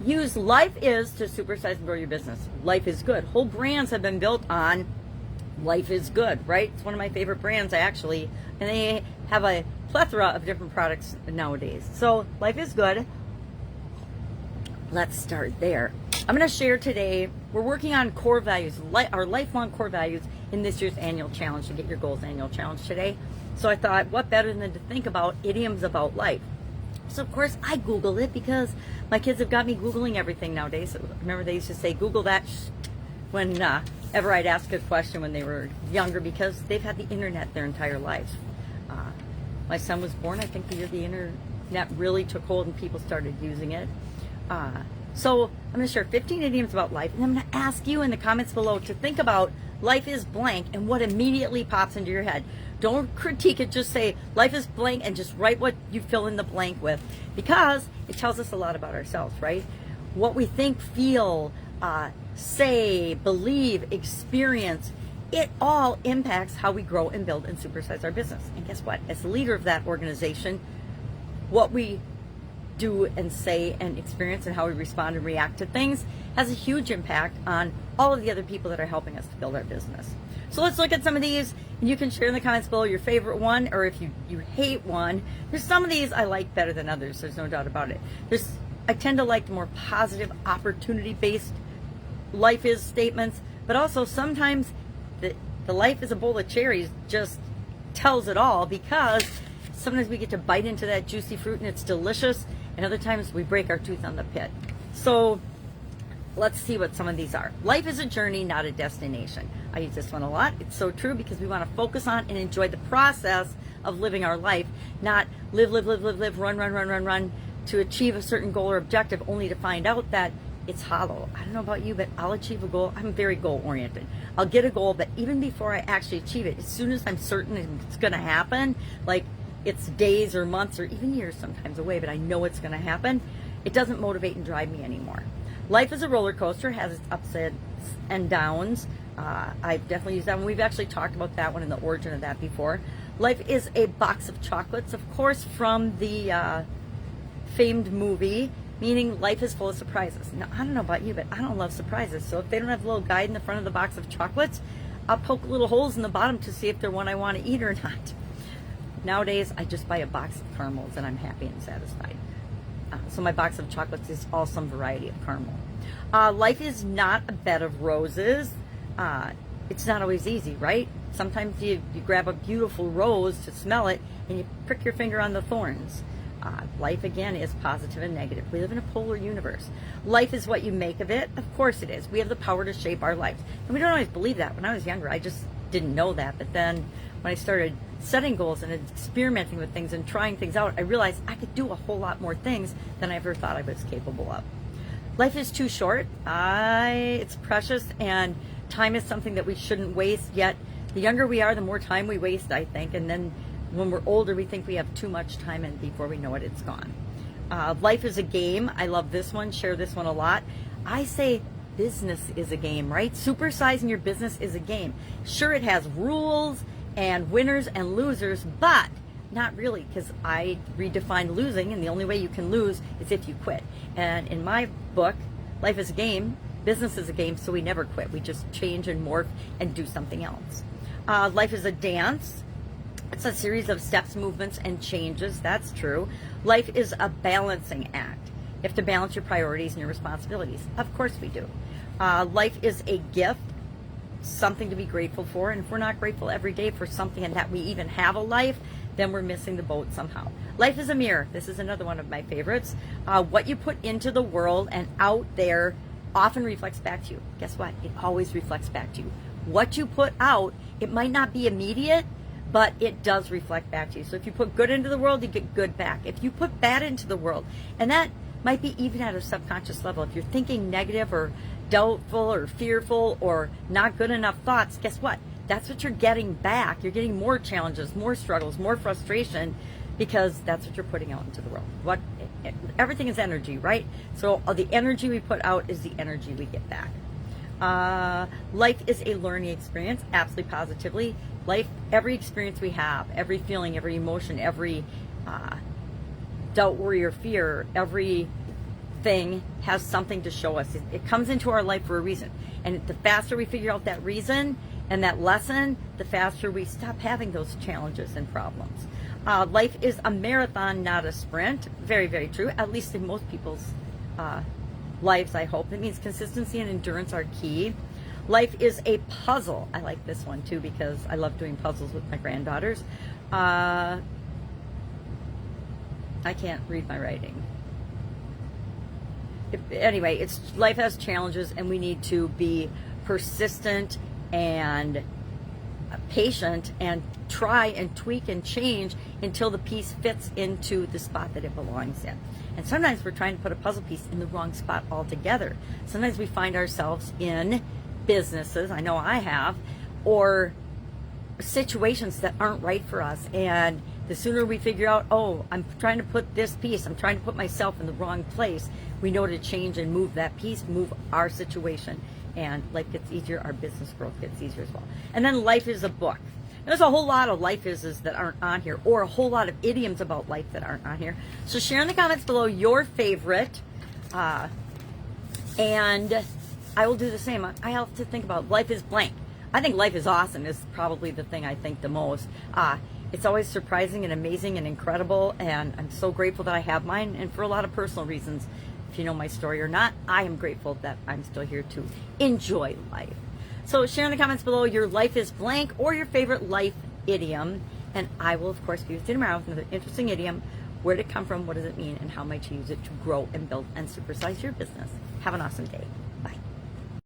use life is to supersize and grow your business. Life is good. Whole brands have been built on life is good, right? It's one of my favorite brands, actually, and they have a plethora of different products nowadays. So life is good. Let's start there. I'm going to share today, we're working on core values, our lifelong core values in this year's annual challenge, to get your goals annual challenge today. So I thought, what better than to think about idioms about life? So of course I Googled it, because my kids have got me Googling everything nowadays. So remember, they used to say Google that when ever I'd ask a question when they were younger, because they've had the internet their entire lives. My son was born, I think, the year the internet really took hold and people started using it. So I'm going to share 15 idioms about life, and I'm going to ask you in the comments below to think about life is blank and what immediately pops into your head. Don't critique it, just say life is blank and just write what you fill in the blank with, because it tells us a lot about ourselves, right? What we think, feel, say, believe, experience, it all impacts how we grow and build and supersize our business. And guess what? As the leader of that organization, what we do and say and experience and how we respond and react to things has a huge impact on all of the other people that are helping us to build our business. So let's look at some of these, and you can share in the comments below your favorite one, or if you hate one. There's some of these I like better than others, there's no doubt about it. I tend to like the more positive, opportunity-based life is statements, but also sometimes the life is a bowl of cherries just tells it all, because sometimes we get to bite into that juicy fruit and it's delicious, and other times we break our tooth on the pit. So let's see what some of these are. Life is a journey, not a destination. I use this one a lot. It's so true, because we want to focus on and enjoy the process of living our life, not live, run to achieve a certain goal or objective, only to find out that it's hollow. I don't know about you, but I'll achieve a goal. I'm very goal oriented. I'll get a goal, but even before I actually achieve it, as soon as I'm certain it's going to happen, like it's days or months or even years sometimes away, but I know it's going to happen, it doesn't motivate and drive me anymore. Life is a roller coaster, has its ups and downs. I've definitely used that one. We've actually talked about that one and the origin of that before. Life is a box of chocolates, of course, from the famed movie, meaning life is full of surprises. Now, I don't know about you, but I don't love surprises. So if they don't have a little guide in the front of the box of chocolates, I'll poke little holes in the bottom to see if they're one I want to eat or not. Nowadays, I just buy a box of caramels and I'm happy and satisfied. So my box of chocolates is all some variety of caramel. Life is not a bed of roses. It's not always easy, right? Sometimes you grab a beautiful rose to smell it and you prick your finger on the thorns. Life, again, is positive and negative. We live in a polar universe. Life is what you make of it. Of course it is. We have the power to shape our lives. And we don't always believe that. When I was younger, I just didn't know that. But then when I started setting goals and experimenting with things and trying things out, I realized I could do a whole lot more things than I ever thought I was capable of. Life is too short. It's precious, and time is something that we shouldn't waste. Yet the younger we are, the more time we waste, I think. And then when we're older, we think we have too much time, and before we know it, it's gone. Life is a game. I love this one, share this one a lot. I say business is a game, right? Supersizing your business is a game. Sure, it has rules and winners and losers, but not really, because I redefine losing, and the only way you can lose is if you quit. And in my book, life is a game, business is a game, so we never quit. We just change and morph and do something else. Life is a dance. It's a series of steps, movements, and changes. That's true. Life is a balancing act. You have to balance your priorities and your responsibilities. Of course we do. Life is a gift, something to be grateful for. And if we're not grateful every day for something and that we even have a life, then we're missing the boat somehow. Life is a mirror. This is another one of my favorites. What you put into the world and out there often reflects back to you. Guess what? It always reflects back to you. What you put out, it might not be immediate, but it does reflect back to you. So if you put good into the world, you get good back. If you put bad into the world, and that might be even at a subconscious level, if you're thinking negative or doubtful or fearful or not good enough thoughts, guess what? That's what you're getting back. You're getting more challenges, more struggles, more frustration, because that's what you're putting out into the world. Everything is energy, right? So the energy we put out is the energy we get back. Life is a learning experience, absolutely positively. Life, every experience we have, every feeling, every emotion, every doubt, worry, or fear, every thing has something to show us. It comes into our life for a reason. And the faster we figure out that reason and that lesson, the faster we stop having those challenges and problems. Life is a marathon, not a sprint. Very, very true, at least in most people's lives, I hope. It means consistency and endurance are key. Life is a puzzle. I like this one too because I love doing puzzles with my granddaughters. I can't read my writing. Anyway, life has challenges, and we need to be persistent and patient and try and tweak and change until the piece fits into the spot that it belongs in. And sometimes we're trying to put a puzzle piece in the wrong spot altogether. Sometimes we find ourselves in businesses, I know I have, or situations that aren't right for us, and the sooner we figure out, oh, I'm trying to put this piece, I'm trying to put myself in the wrong place, we know to change and move that piece, move our situation, and life gets easier, our business growth gets easier as well. And then life is a book. There's a whole lot of life is that aren't on here, or a whole lot of idioms about life that aren't on here. So share in the comments below your favorite, and I will do the same. I have to think about life is blank. I think life is awesome is probably the thing I think the most. It's always surprising and amazing and incredible, and I'm so grateful that I have mine, and for a lot of personal reasons. If you know my story or not, I am grateful that I'm still here to enjoy life. So share in the comments below your life is blank or your favorite life idiom, and I will, of course, be with you tomorrow with another interesting idiom. Where did it come from? What does it mean? And how might you use it to grow and build and supersize your business? Have an awesome day.